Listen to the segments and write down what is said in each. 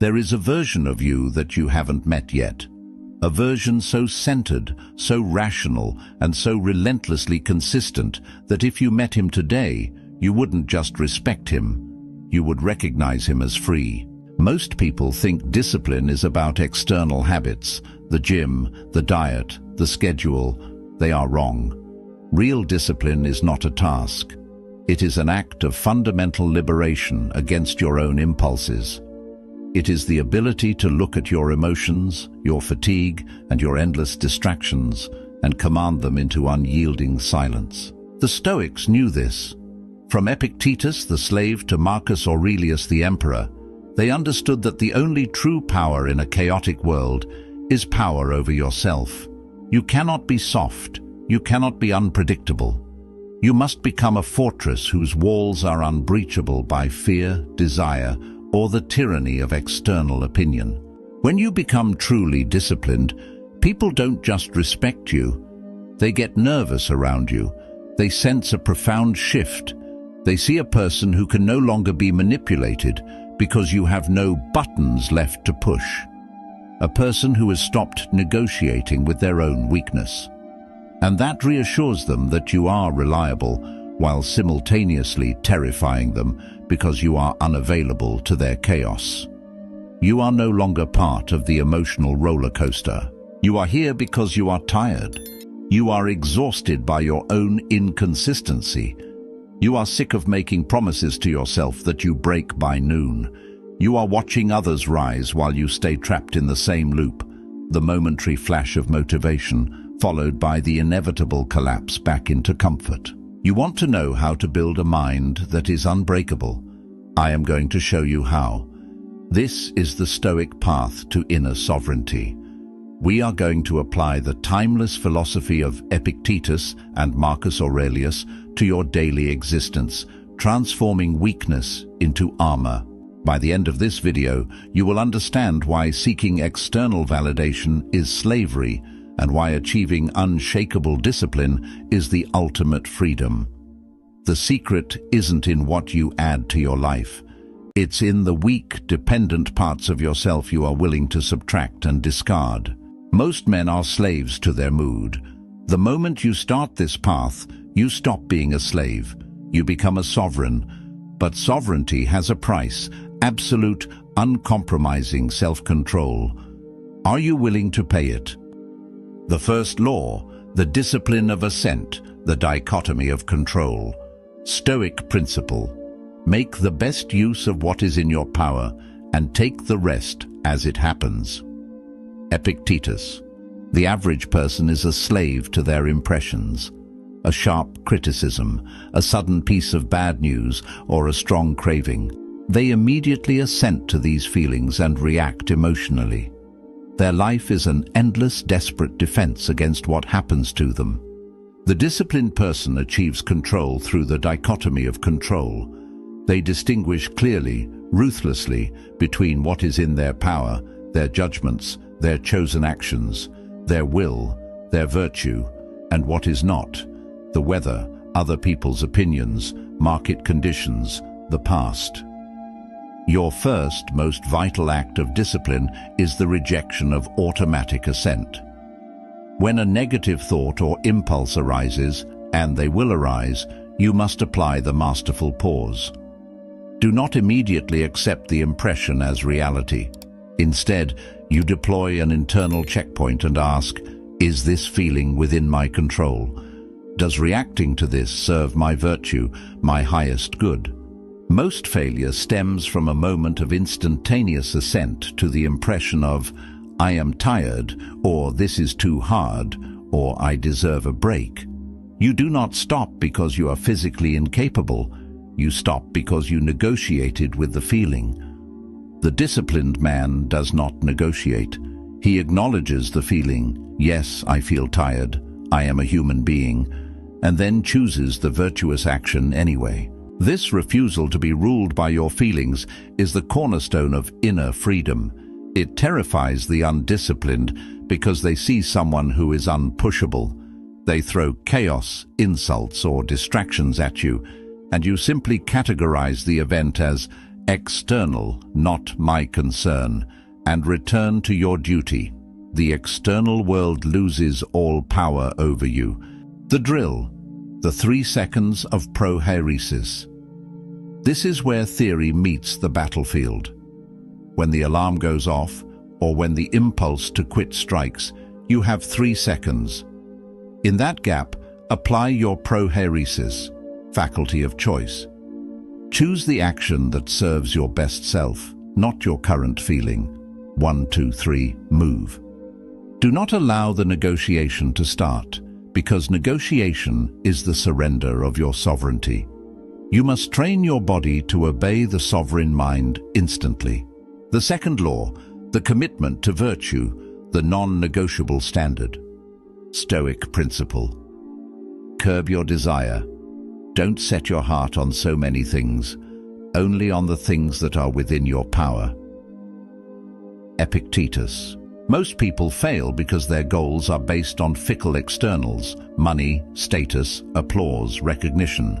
There is a version of you that you haven't met yet. A version so centered, so rational, and so relentlessly consistent that if you met him today, you wouldn't just respect him, you would recognize him as free. Most people think discipline is about external habits, the gym, the diet, the schedule. They are wrong. Real discipline is not a task. It is an act of fundamental liberation against your own impulses. It is the ability to look at your emotions, your fatigue, and your endless distractions, and command them into unyielding silence. The Stoics knew this. From Epictetus the slave to Marcus Aurelius the emperor, they understood that the only true power in a chaotic world is power over yourself. You cannot be soft. You cannot be unpredictable. You must become a fortress whose walls are unbreachable by fear, desire, or the tyranny of external opinion. When you become truly disciplined, people don't just respect you. They get nervous around you. They sense a profound shift. They see a person who can no longer be manipulated because you have no buttons left to push. A person who has stopped negotiating with their own weakness. And that reassures them that you are reliable, while simultaneously terrifying them because you are unavailable to their chaos. You are no longer part of the emotional roller coaster. You are here because you are tired. You are exhausted by your own inconsistency. You are sick of making promises to yourself that you break by noon. You are watching others rise while you stay trapped in the same loop, the momentary flash of motivation, followed by the inevitable collapse back into comfort. You want to know how to build a mind that is unbreakable. I am going to show you how. This is the Stoic path to inner sovereignty. We are going to apply the timeless philosophy of Epictetus and Marcus Aurelius to your daily existence, transforming weakness into armor. By the end of this video, you will understand why seeking external validation is slavery and why achieving unshakable discipline is the ultimate freedom. The secret isn't in what you add to your life. It's in the weak, dependent parts of yourself you are willing to subtract and discard. Most men are slaves to their mood. The moment you start this path, you stop being a slave. You become a sovereign. But sovereignty has a price: absolute, uncompromising self-control. Are you willing to pay it? The first law, the discipline of assent, the dichotomy of control. Stoic principle: make the best use of what is in your power and take the rest as it happens. Epictetus: the average person is a slave to their impressions. A sharp criticism, a sudden piece of bad news, or a strong craving. They immediately assent to these feelings and react emotionally. Their life is an endless, desperate defense against what happens to them. The disciplined person achieves control through the dichotomy of control. They distinguish clearly, ruthlessly, between what is in their power, their judgments, their chosen actions, their will, their virtue, and what is not, the weather, other people's opinions, market conditions, the past. Your first, most vital act of discipline is the rejection of automatic assent. When a negative thought or impulse arises, and they will arise, you must apply the masterful pause. Do not immediately accept the impression as reality. Instead, you deploy an internal checkpoint and ask, is this feeling within my control? Does reacting to this serve my virtue, my highest good? Most failure stems from a moment of instantaneous assent to the impression of, I am tired, or this is too hard, or I deserve a break. You do not stop because you are physically incapable. You stop because you negotiated with the feeling. The disciplined man does not negotiate. He acknowledges the feeling, yes, I feel tired, I am a human being, and then chooses the virtuous action anyway. This refusal to be ruled by your feelings is the cornerstone of inner freedom. It terrifies the undisciplined because they see someone who is unpushable. They throw chaos, insults, or distractions at you, and you simply categorize the event as External, not my concern, and return to your duty. The external world loses all power over you. The drill, the 3 seconds of prohairesis. This is where theory meets the battlefield. When the alarm goes off, or when the impulse to quit strikes, you have 3 seconds. In that gap, apply your prohairesis, faculty of choice. Choose the action that serves your best self, not your current feeling. 1, 2, 3, move. Do not allow the negotiation to start, because negotiation is the surrender of your sovereignty. You must train your body to obey the sovereign mind instantly. The second law, the commitment to virtue, the non-negotiable standard. Stoic principle. Curb your desire. Don't set your heart on so many things, only on the things that are within your power. Epictetus. Most people fail because their goals are based on fickle externals, money, status, applause, recognition.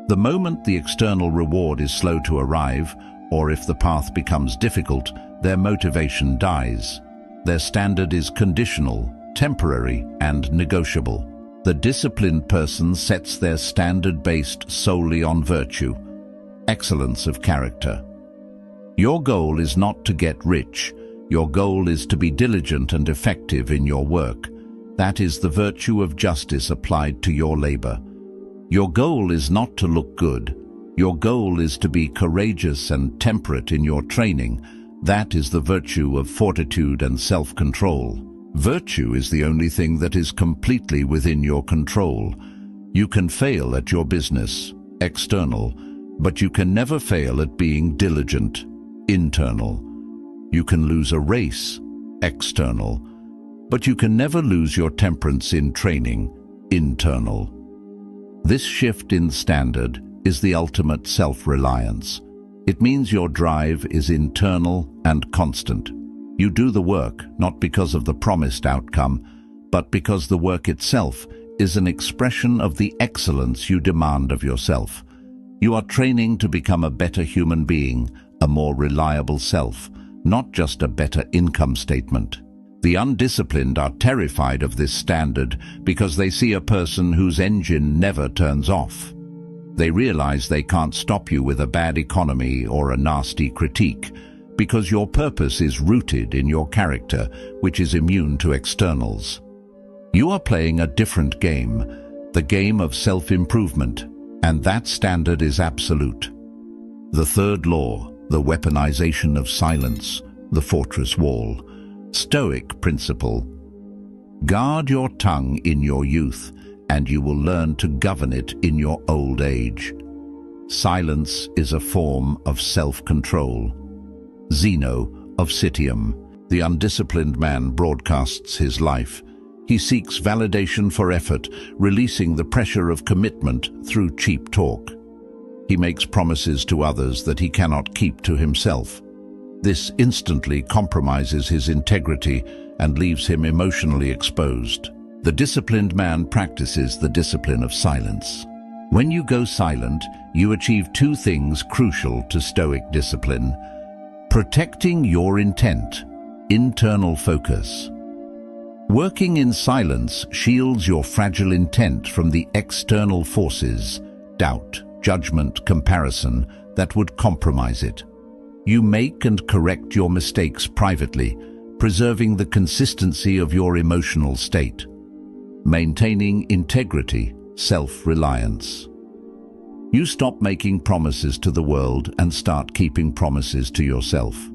The moment the external reward is slow to arrive, or if the path becomes difficult, their motivation dies. Their standard is conditional, temporary, and negotiable. The disciplined person sets their standard based solely on virtue, excellence of character. Your goal is not to get rich. Your goal is to be diligent and effective in your work. That is the virtue of justice applied to your labor. Your goal is not to look good. Your goal is to be courageous and temperate in your training. That is the virtue of fortitude and self-control. Virtue is the only thing that is completely within your control. You can fail at your business, external, but you can never fail at being diligent, internal. You can lose a race, external, but you can never lose your temperance in training, internal. This shift in standard is the ultimate self-reliance. It means your drive is internal and constant. You do the work not because of the promised outcome, but because the work itself is an expression of the excellence you demand of yourself. You are training to become a better human being, a more reliable self, not just a better income statement. The undisciplined are terrified of this standard because they see a person whose engine never turns off. They realize they can't stop you with a bad economy or a nasty critique, because your purpose is rooted in your character, which is immune to externals. You are playing a different game, the game of self-improvement, and that standard is absolute. The third law, the weaponization of silence, the fortress wall. Stoic principle. Guard your tongue in your youth, and you will learn to govern it in your old age. Silence is a form of self-control. Zeno of Citium. The undisciplined man broadcasts his life. He seeks validation for effort, releasing the pressure of commitment through cheap talk. He makes promises to others that he cannot keep to himself. This instantly compromises his integrity and leaves him emotionally exposed. The disciplined man practices the discipline of silence. When you go silent, you achieve 2 things crucial to Stoic discipline: protecting your intent, internal focus. Working in silence shields your fragile intent from the external forces, doubt, judgment, comparison, that would compromise it. You make and correct your mistakes privately, preserving the consistency of your emotional state. Maintaining integrity, self-reliance. You stop making promises to the world and start keeping promises to yourself.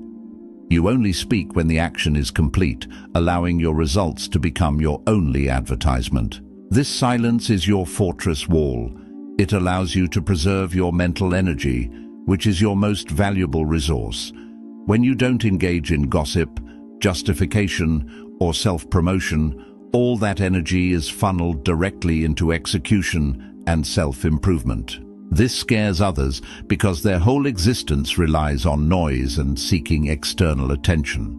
You only speak when the action is complete, allowing your results to become your only advertisement. This silence is your fortress wall. It allows you to preserve your mental energy, which is your most valuable resource. When you don't engage in gossip, justification, or self-promotion, all that energy is funneled directly into execution and self-improvement. This scares others because their whole existence relies on noise and seeking external attention.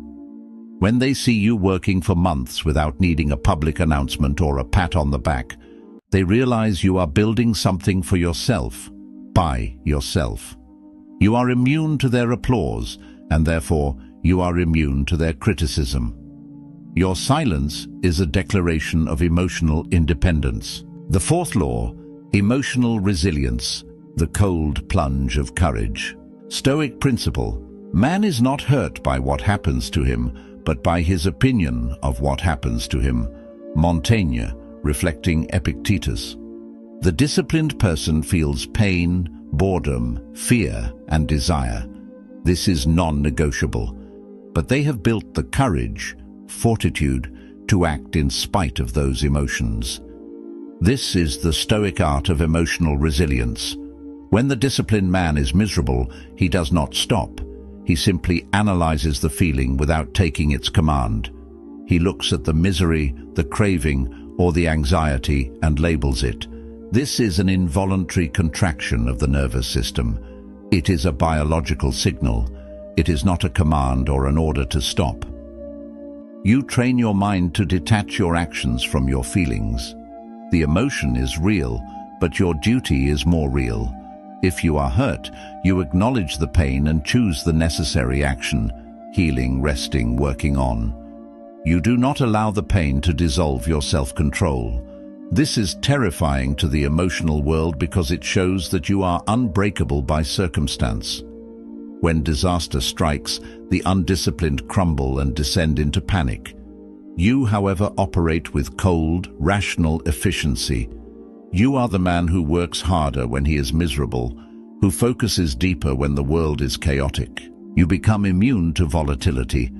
When they see you working for months without needing a public announcement or a pat on the back, they realize you are building something for yourself, by yourself. You are immune to their applause, and therefore you are immune to their criticism. Your silence is a declaration of emotional independence. The fourth law, emotional resilience, the cold plunge of courage. Stoic principle: man is not hurt by what happens to him, but by his opinion of what happens to him. Montaigne, reflecting Epictetus. The disciplined person feels pain, boredom, fear, and desire. This is non-negotiable, but they have built the courage, fortitude, to act in spite of those emotions. This is the Stoic art of emotional resilience. When the disciplined man is miserable, he does not stop. He simply analyzes the feeling without taking its command. He looks at the misery, the craving, or the anxiety and labels it. This is an involuntary contraction of the nervous system. It is a biological signal. It is not a command or an order to stop. You train your mind to detach your actions from your feelings. The emotion is real, but your duty is more real. If you are hurt, you acknowledge the pain and choose the necessary action: healing, resting, working on. You do not allow the pain to dissolve your self-control. This is terrifying to the emotional world because it shows that you are unbreakable by circumstance. When disaster strikes, the undisciplined crumble and descend into panic. You, however, operate with cold, rational efficiency. You are the man who works harder when he is miserable, who focuses deeper when the world is chaotic. You become immune to volatility.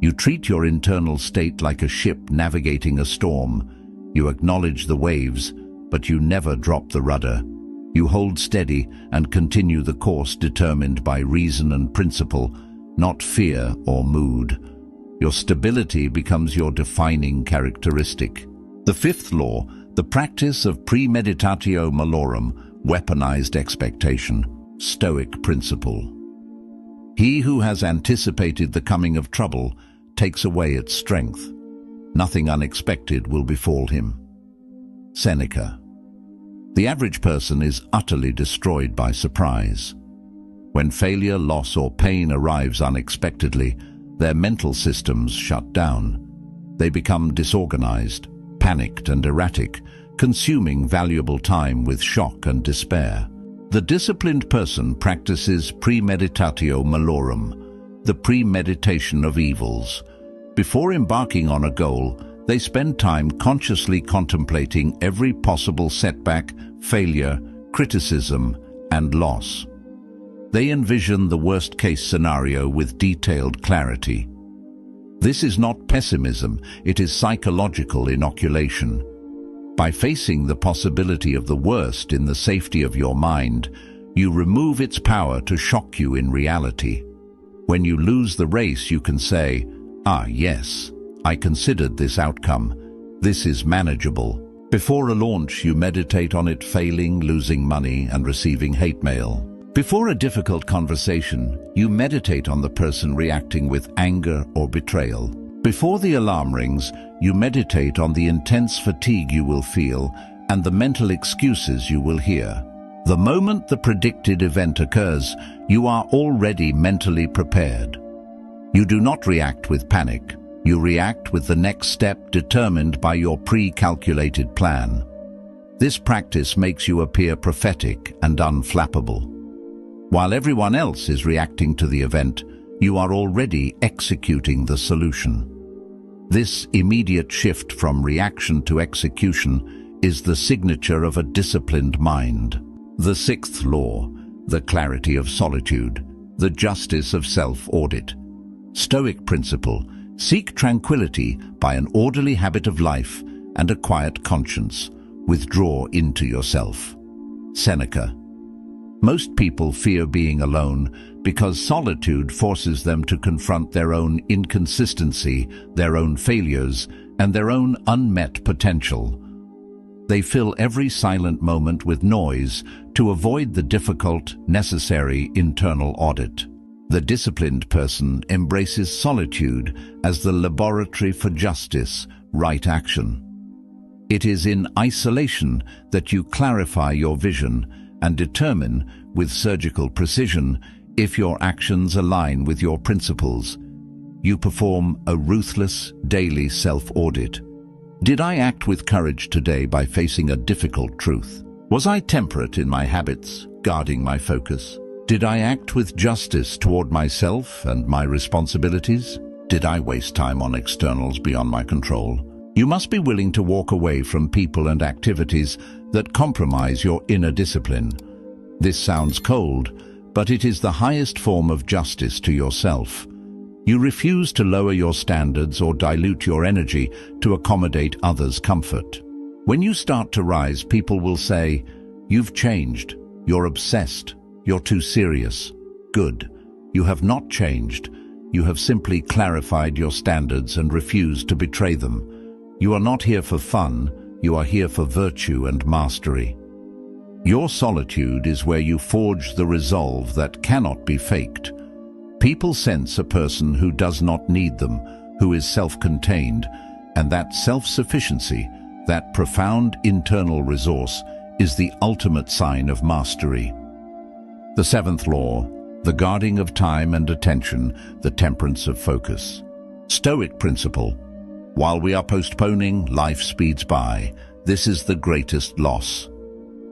You treat your internal state like a ship navigating a storm. You acknowledge the waves, but you never drop the rudder. You hold steady and continue the course determined by reason and principle, not fear or mood. Your stability becomes your defining characteristic. The fifth law, the practice of premeditatio malorum, weaponized expectation, Stoic principle. He who has anticipated the coming of trouble takes away its strength. Nothing unexpected will befall him. Seneca. The average person is utterly destroyed by surprise. When failure, loss, or pain arrives unexpectedly, their mental systems shut down. They become disorganized, panicked, and erratic, consuming valuable time with shock and despair. The disciplined person practices premeditatio malorum, the premeditation of evils. Before embarking on a goal, they spend time consciously contemplating every possible setback, failure, criticism, and loss. They envision the worst-case scenario with detailed clarity. This is not pessimism, it is psychological inoculation. By facing the possibility of the worst in the safety of your mind, you remove its power to shock you in reality. When you lose the race, you can say, "Ah, yes, I considered this outcome. This is manageable." Before a launch, you meditate on it failing, losing money, and receiving hate mail. Before a difficult conversation, you meditate on the person reacting with anger or betrayal. Before the alarm rings, you meditate on the intense fatigue you will feel and the mental excuses you will hear. The moment the predicted event occurs, you are already mentally prepared. You do not react with panic. You react with the next step determined by your pre-calculated plan. This practice makes you appear prophetic and unflappable. While everyone else is reacting to the event, you are already executing the solution. This immediate shift from reaction to execution is the signature of a disciplined mind. The sixth law, the clarity of solitude, the justice of self-audit. Stoic principle: seek tranquility by an orderly habit of life and a quiet conscience. Withdraw into yourself. Seneca. Most people fear being alone because solitude forces them to confront their own inconsistency, their own failures, and their own unmet potential. They fill every silent moment with noise to avoid the difficult, necessary internal audit. The disciplined person embraces solitude as the laboratory for justice, right action. It is in isolation that you clarify your vision and determine, with surgical precision, If your actions align with your principles, you perform a ruthless daily self-audit. Did I act with courage today by facing a difficult truth? Was I temperate in my habits, guarding my focus? Did I act with justice toward myself and my responsibilities? Did I waste time on externals beyond my control? You must be willing to walk away from people and activities that compromise your inner discipline. This sounds cold, but it is the highest form of justice to yourself. You refuse to lower your standards or dilute your energy to accommodate others' comfort. When you start to rise, people will say, "You've changed, you're obsessed, you're too serious." Good. You have not changed. You have simply clarified your standards and refused to betray them. You are not here for fun, you are here for virtue and mastery. Your solitude is where you forge the resolve that cannot be faked. People sense a person who does not need them, who is self-contained, and that self-sufficiency, that profound internal resource, is the ultimate sign of mastery. The seventh law, the guarding of time and attention, the temperance of focus. Stoic principle. While we are postponing, life speeds by. This is the greatest loss.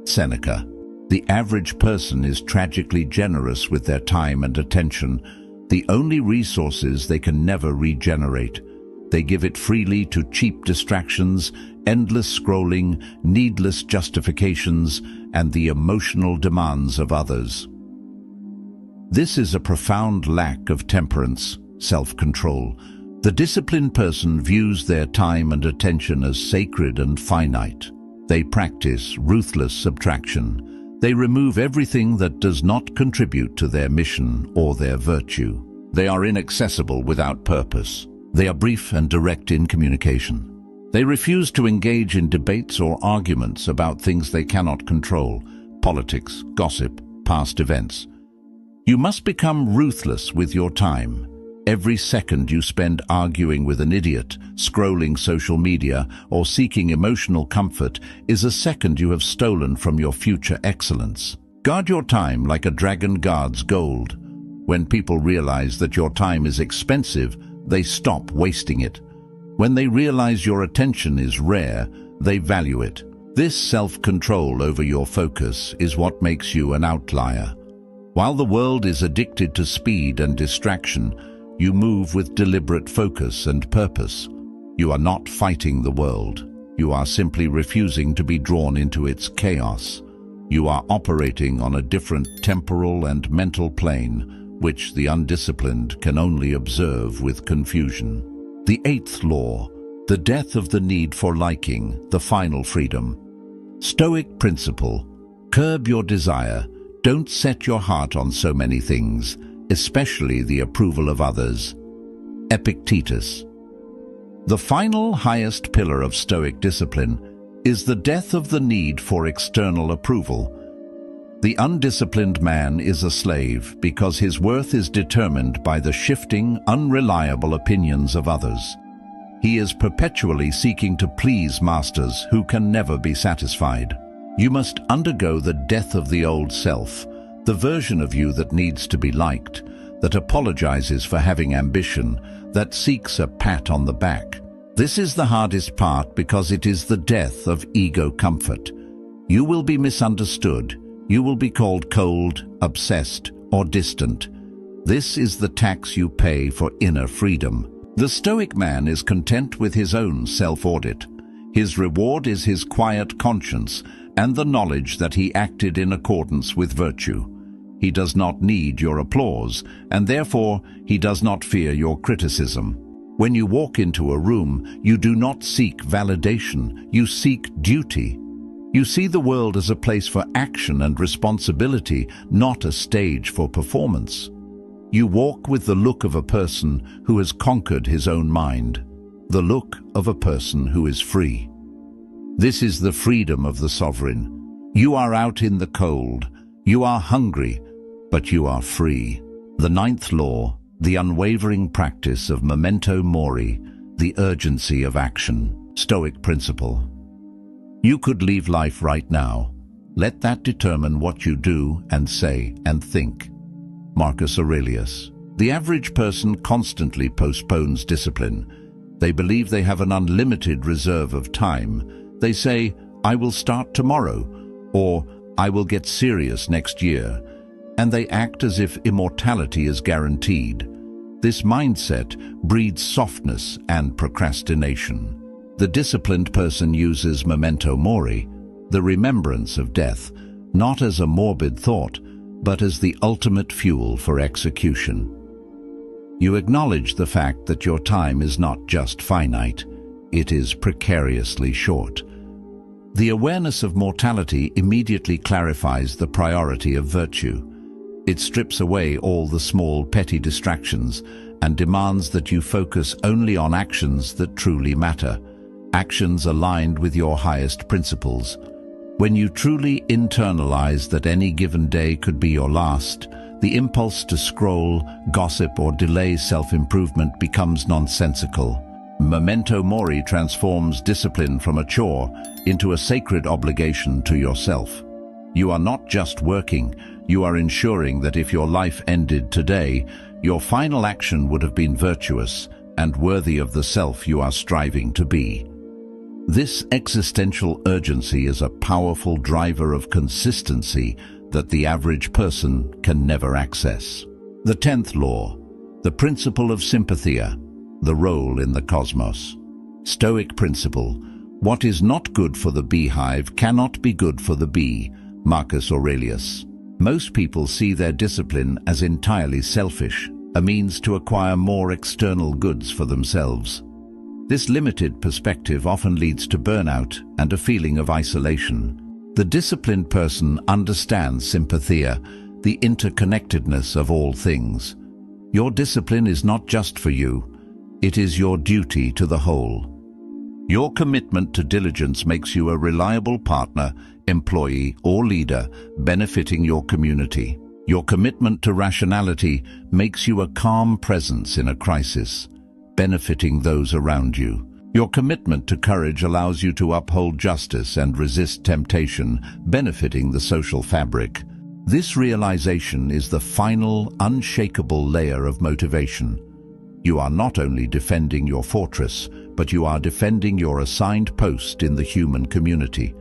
Seneca. The average person is tragically generous with their time and attention, the only resources they can never regenerate. They give it freely to cheap distractions, endless scrolling, needless justifications, and the emotional demands of others. This is a profound lack of temperance, self-control. The disciplined person views their time and attention as sacred and finite. They practice ruthless subtraction. They remove everything that does not contribute to their mission or their virtue. They are inaccessible without purpose. They are brief and direct in communication. They refuse to engage in debates or arguments about things they cannot control, politics, gossip, past events. You must become ruthless with your time. Every second you spend arguing with an idiot, scrolling social media, or seeking emotional comfort is a second you have stolen from your future excellence. Guard your time like a dragon guards gold. When people realize that your time is expensive, they stop wasting it. When they realize your attention is rare, they value it. This self-control over your focus is what makes you an outlier. While the world is addicted to speed and distraction, you move with deliberate focus and purpose. You are not fighting the world. You are simply refusing to be drawn into its chaos. You are operating on a different temporal and mental plane, which the undisciplined can only observe with confusion. The eighth law, the death of the need for liking, the final freedom. Stoic principle, curb your desire. Don't set your heart on so many things, especially the approval of others. Epictetus. The final highest pillar of Stoic discipline is the death of the need for external approval. The undisciplined man is a slave because his worth is determined by the shifting, unreliable opinions of others. He is perpetually seeking to please masters who can never be satisfied. You must undergo the death of the old self, the version of you that needs to be liked, that apologizes for having ambition, that seeks a pat on the back. This is the hardest part because it is the death of ego comfort. You will be misunderstood. You will be called cold, obsessed, or distant. This is the tax you pay for inner freedom. The Stoic man is content with his own self-audit. His reward is his quiet conscience and the knowledge that he acted in accordance with virtue. He does not need your applause, and therefore he does not fear your criticism. When you walk into a room, you do not seek validation, you seek duty. You see the world as a place for action and responsibility, not a stage for performance. You walk with the look of a person who has conquered his own mind, the look of a person who is free. This is the freedom of the sovereign. You are out in the cold. You are hungry, but you are free. The ninth law, the unwavering practice of memento mori, the urgency of action. Stoic principle. You could leave life right now. Let that determine what you do and say and think. Marcus Aurelius. The average person constantly postpones discipline. They believe they have an unlimited reserve of time. They say, "I will start tomorrow," or "I will get serious next year," and they act as if immortality is guaranteed. This mindset breeds softness and procrastination. The disciplined person uses memento mori, the remembrance of death, not as a morbid thought, but as the ultimate fuel for execution. You acknowledge the fact that your time is not just finite, it is precariously short. The awareness of mortality immediately clarifies the priority of virtue. It strips away all the small, petty distractions and demands that you focus only on actions that truly matter, actions aligned with your highest principles. When you truly internalize that any given day could be your last, the impulse to scroll, gossip, or delay self-improvement becomes nonsensical. Memento mori transforms discipline from a chore into a sacred obligation to yourself. You are not just working, you are ensuring that if your life ended today, your final action would have been virtuous and worthy of the self you are striving to be. This existential urgency is a powerful driver of consistency that the average person can never access. The 10th law, the principle of sympathia, the role in the cosmos. Stoic principle: what is not good for the beehive cannot be good for the bee. Marcus Aurelius. Most people see their discipline as entirely selfish, a means to acquire more external goods for themselves. This limited perspective often leads to burnout and a feeling of isolation. The disciplined person understands sympathia, the interconnectedness of all things. Your discipline is not just for you, it is your duty to the whole. Your commitment to diligence makes you a reliable partner, employee, or leader, benefiting your community. Your commitment to rationality makes you a calm presence in a crisis, benefiting those around you. Your commitment to courage allows you to uphold justice and resist temptation, benefiting the social fabric. This realization is the final, unshakable layer of motivation. You are not only defending your fortress, but you are defending your assigned post in the human community.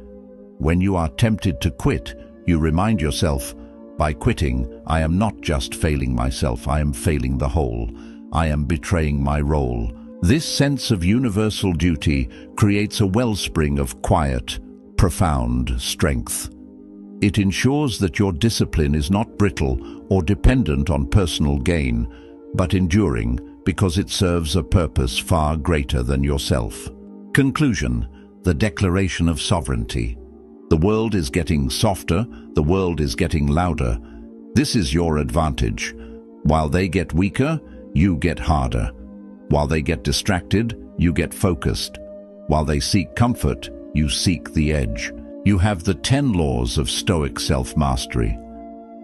When you are tempted to quit, you remind yourself, by quitting, I am not just failing myself, I am failing the whole. I am betraying my role. This sense of universal duty creates a wellspring of quiet, profound strength. It ensures that your discipline is not brittle or dependent on personal gain, but enduring because it serves a purpose far greater than yourself. Conclusion: the declaration of sovereignty. The world is getting softer, the world is getting louder. This is your advantage. While they get weaker, you get harder. While they get distracted, you get focused. While they seek comfort, you seek the edge. You have the 10 laws of Stoic self-mastery.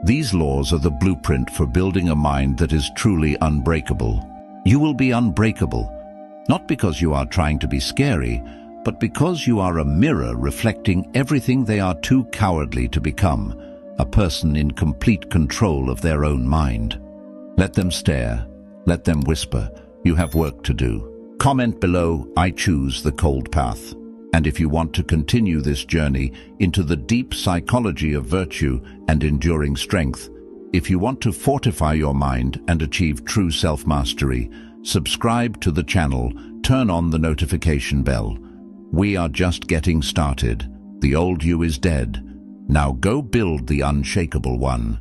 These laws are the blueprint for building a mind that is truly unbreakable. You will be unbreakable, not because you are trying to be scary, but because you are a mirror reflecting everything they are too cowardly to become, a person in complete control of their own mind. Let them stare, let them whisper, you have work to do. Comment below, I choose the cold path. And if you want to continue this journey into the deep psychology of virtue and enduring strength, if you want to fortify your mind and achieve true self-mastery, subscribe to the channel, turn on the notification bell. We are just getting started. The old you is dead. Now go build the unshakable one.